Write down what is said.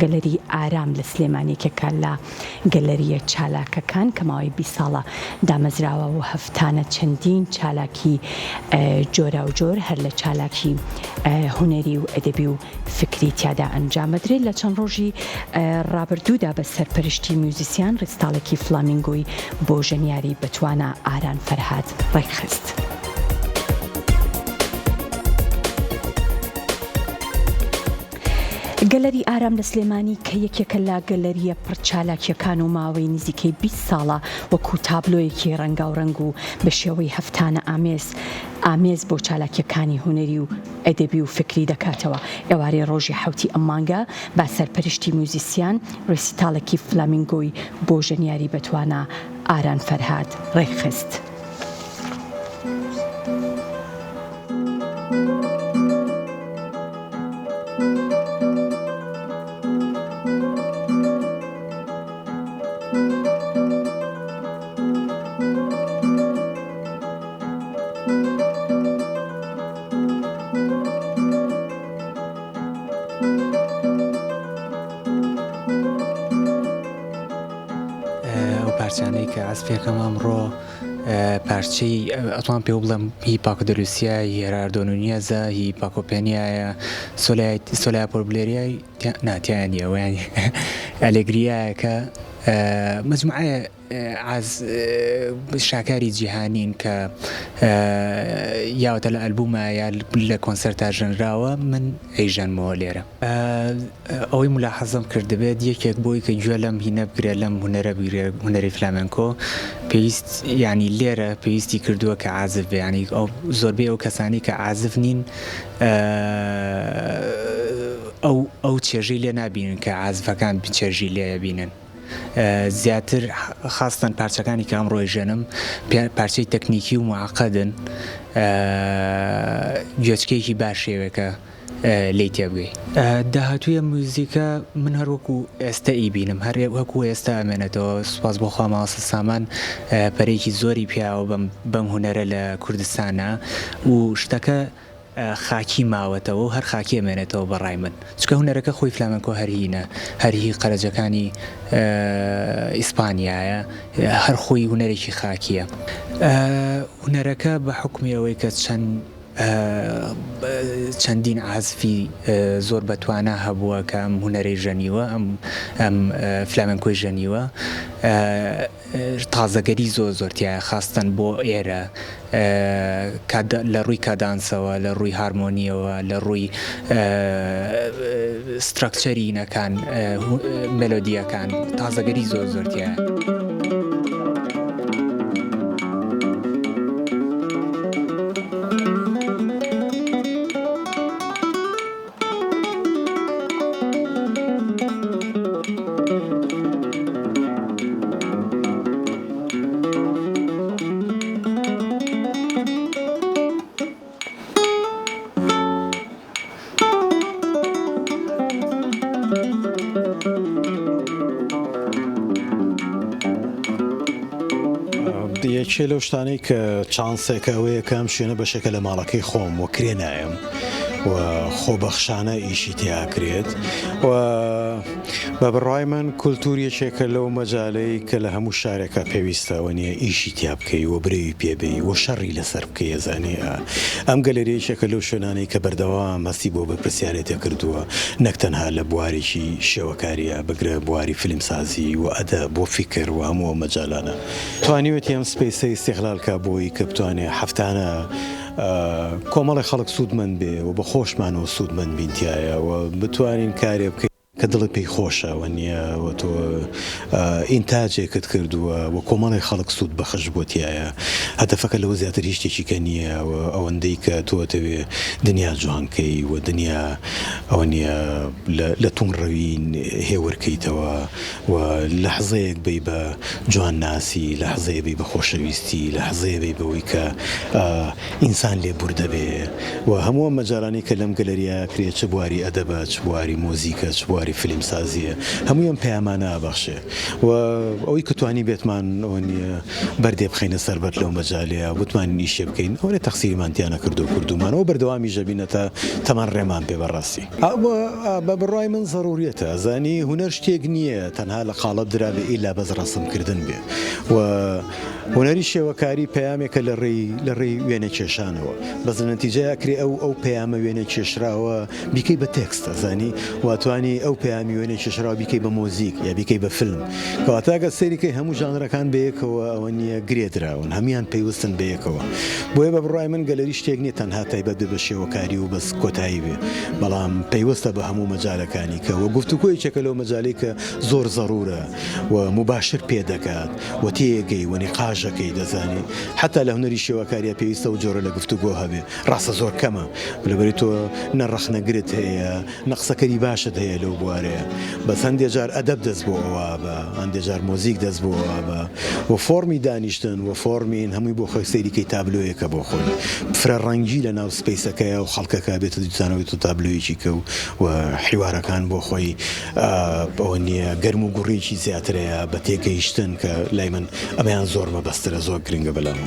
گەلەری ئارام لە سلێمانێکێکە لە گەلەریە چالاکەکان کە ماوەی 20 ساڵە دامەزراوە و هەفتانە چەندین چالاکی جۆرا و جۆر هەر لە چالاکی هونەری و ئەدەبی و فکری تیادا ئەنجامەدرێت. لە چەند ڕۆژی ڕابردوودا بە سەرپەرشتی میوزیسیان ڕستاڵێکی فلامینگۆی بۆ ژەنیاری بەتوانە ئاران فەرهاد ڕێکخست. گەلەری ئارام لە سلێمانی کە یەکێکە لە گەلەریە پڕچالاکیەکان و ماوەی نزیکەی 20 ساڵە وەکو تابلۆیەکی ڕەنگاوڕەنگ و بە شێوەی هەفتانە ئامێز بۆ چالاکیەکانی هونەری و ئەدەبی و فکری دەکاتەوە. ئێوارەی ڕۆژی حوتی ئەم مانگە با سەرپەرشتی میوزیسیان ڕێسیتاڵێکی فلامینگۆی بۆ ژەنیاری بەتوانە ئاران فەرهاد ڕێکخست. پارچانەی کە ئەسپێکەم ئەمڕۆ پارچەی ئەتوان پێ بڵێم هی پاکۆدەلوسیە، هی هێراردۆنونیەزە، هی پاکۆپێنیایە، سۆلای پۆربلێریای ناتیان نیەوەیانی ئەلێگریایە کە مجموعە شاکاری جیهانین کە یاوەتە لە ئەلبومە یا لە کۆنسەرتا ژەنراوە من ئەیژەنمەوە لێرە. ئەوەی ملاحەزەم کردبێت یەکێک بۆی کە گوێ لەم هینە بگرێ لەم هونەرە بگرێ هونەری فلامنکۆ پێویست ینی لێرە پێویستی کردووە کە عازف بێ، ینی زۆربەی ئەو کەسانی کە عازف نین ئەو چێژەی لێ نابینن کە عازفەکان چێژی لێ بینن. زیاتر خاستن پارچەکانی کە ئەمڕۆی ژێنم پارچەی تەکنیکی و معقەدن، گوێچکەیەکی باش شێوەکە لی تێبگەی. داهاتوویە موزیکە من هەروەکو ئێستا ئیبینم، هەر وەکو ئێستا ئەمێنێتەوە. سوپاس بۆ خوا ماوەسە سامان پەرێکی زۆری پیاوە بەم هونەرە لە کوردستانە و شتەکە خاکی ماوەتەوە و هەر خاکی ئەمێنێتەوە بەڕای من، چکە هونەرەکە خۆی فلامنکۆ هەرهینە، هەرهی قەرەجەکانی ئیسپانیایە، هەر خۆی هونەرێکی خاکیە. هونەرەکە بە حکمی ئەوەی کە چەندین عازفی زۆر بەتوانە هەبووە کە ئەم هونەرەی ژەنیوە، ئەم فلامنکۆی ژەنیوە، تازەگەری زۆرتیایە خاستن بۆ ئێرە لە ڕووی کادانسەوە، لە ڕووی هارمۆنیەوە، لە ڕووی ستراکچەرینەکان، مێلۆدیەکان تازەگەری زۆرتیایە. یەکێ لەو شتانەی کە چانسێکە ئەوەیە کەم شوێنە بەشێکە لە ماڵەکەی خۆم و کرێ نایم و خۆبەخشانە ئیشی تیاکرێت و بە بڕای من کولتوریەکێکە لەو مەجالەی کە لە هەموو شارێکە پێویستەوە نیە ئیشی تیا بکەی و برێوی پێبی و شەڕی لەسەر بکەی. زانێ ئەم گەلەریەکێکە لەو شوێنانەی کە بەردەوام مەسی بۆ بەپرسیارێتە کردووە، نەک تەنها لە بوارێکی شێوەکاریە بگرە بواری فیلمسازی و ئەدە بۆ فیکر و هەموو مەجالانە توانیوێت ئەم سپیسەی استیغلالکە بۆی کە بتوانێ هەفتانە کۆمەڵی خەڵک سوودمەند بێ و بە خۆشمانەوە سوودمەند بینتیایە و بتوانین کارێ بکەین کە دڵت پێی خۆشەوە نییە و تۆ ئینتاجێکت کردووە و کۆمەڵی خەڵک سوود بەخش بۆتیایە. هەدەفەکە لەوە زیاتر هیچ شتێکیکە نییە و ئەوەندەی کە تۆتەوێ دنیا جوانکەی و دنیا ئەوە نییە لە توونڕەوین هێورکەیتەوە و لەحزەیەک بی بە جوان ناسی، لەحزەیە بی بە خۆشەویستی، لەحزەیە بی بەوەی کە ئینسان لێ بوردە بێ و هەموو مەجارانی کە لەم گەلەریە کرێت چ بواری ئەدەبە، چ بواری مۆزیکە، چ بواری فیلم سازیە هەموویان پەیامانە بەخشێ و ئەوەی کەتوانی بێتمان بەردێ بخینە سەربەر لەو مەجالەیە وتمان نیشێ بکەین ئەوەیە تەقسیرمانتیانە کردو و کردومانەوە بەردەوامی ژەبینەتە تەمان ڕێمان پێ بەڕاستی بە بڕای من ضرورەتە زانی هونەر شتێک نییە تەنها لە قاڵب درابێ ئیلا بەس ڕەسمکردن بێ و هونەری شێوەکاری پەیامێکە لە ڕێی وێنە کێشانەوە بەس لە نەتیجەیەکرێ ئەو پەیامە وێنە کێشراوە بیکەی بە تێکستە زانی واتوانی ئەو پەیامی وێنە کێشراوە بیکەی بە مۆزیک یا بیکەی بە فیلم کەواتاگە سەریکەی هەموو ژانرەکان بەیەکەوە ئەوە نییە گرێدراون هەمیان پێیوەستن بەیەکەوە بۆیە بە بڕای من گەلەری شتێک نیە تەنها تایبەت بە شێوەکاری و بەس کۆتایی بێ بەڵام پێیوەستە بە هەموو مەجالەکانی کە وە گفتوگۆی چێکە لەو مەجاالەی کە زۆر ضرورە و مباشر پێ دەکات و تێگەی وەنی قاژەکەی دەزانی حتا لە هونەری شێوەکاریە پێویستە و جۆرە لە گفتوگۆ هەبێ ڕاستە زۆر کەمە لەبەری تۆ نەڕەخنەگرت هەیە نەقسەکەری باشت هەیە لەو بوارەیە بەس هەندێک جار ئەدەب دەست بۆ ئەوە بە هەندێک جار مۆزیک دەست بۆ ئەوە بە و فۆرمی دانیشتن و فۆرمین هەمووی بۆ خۆی سەیریکەی تابلۆیەکە بۆ خۆی فرە ڕەنگی لە ناو سپەیسەکەیە و خەڵکەکە بێتە دوتانەوەی تو تابلۆیەکی کە و حیوارەکان بۆ خۆی ئەوە نییە گەرم و گوڕێکی زیاترەیە بە تێگەیشتن کە لای من ئەمەیان زۆر مەبەسترە زۆر گرنگە بەلام.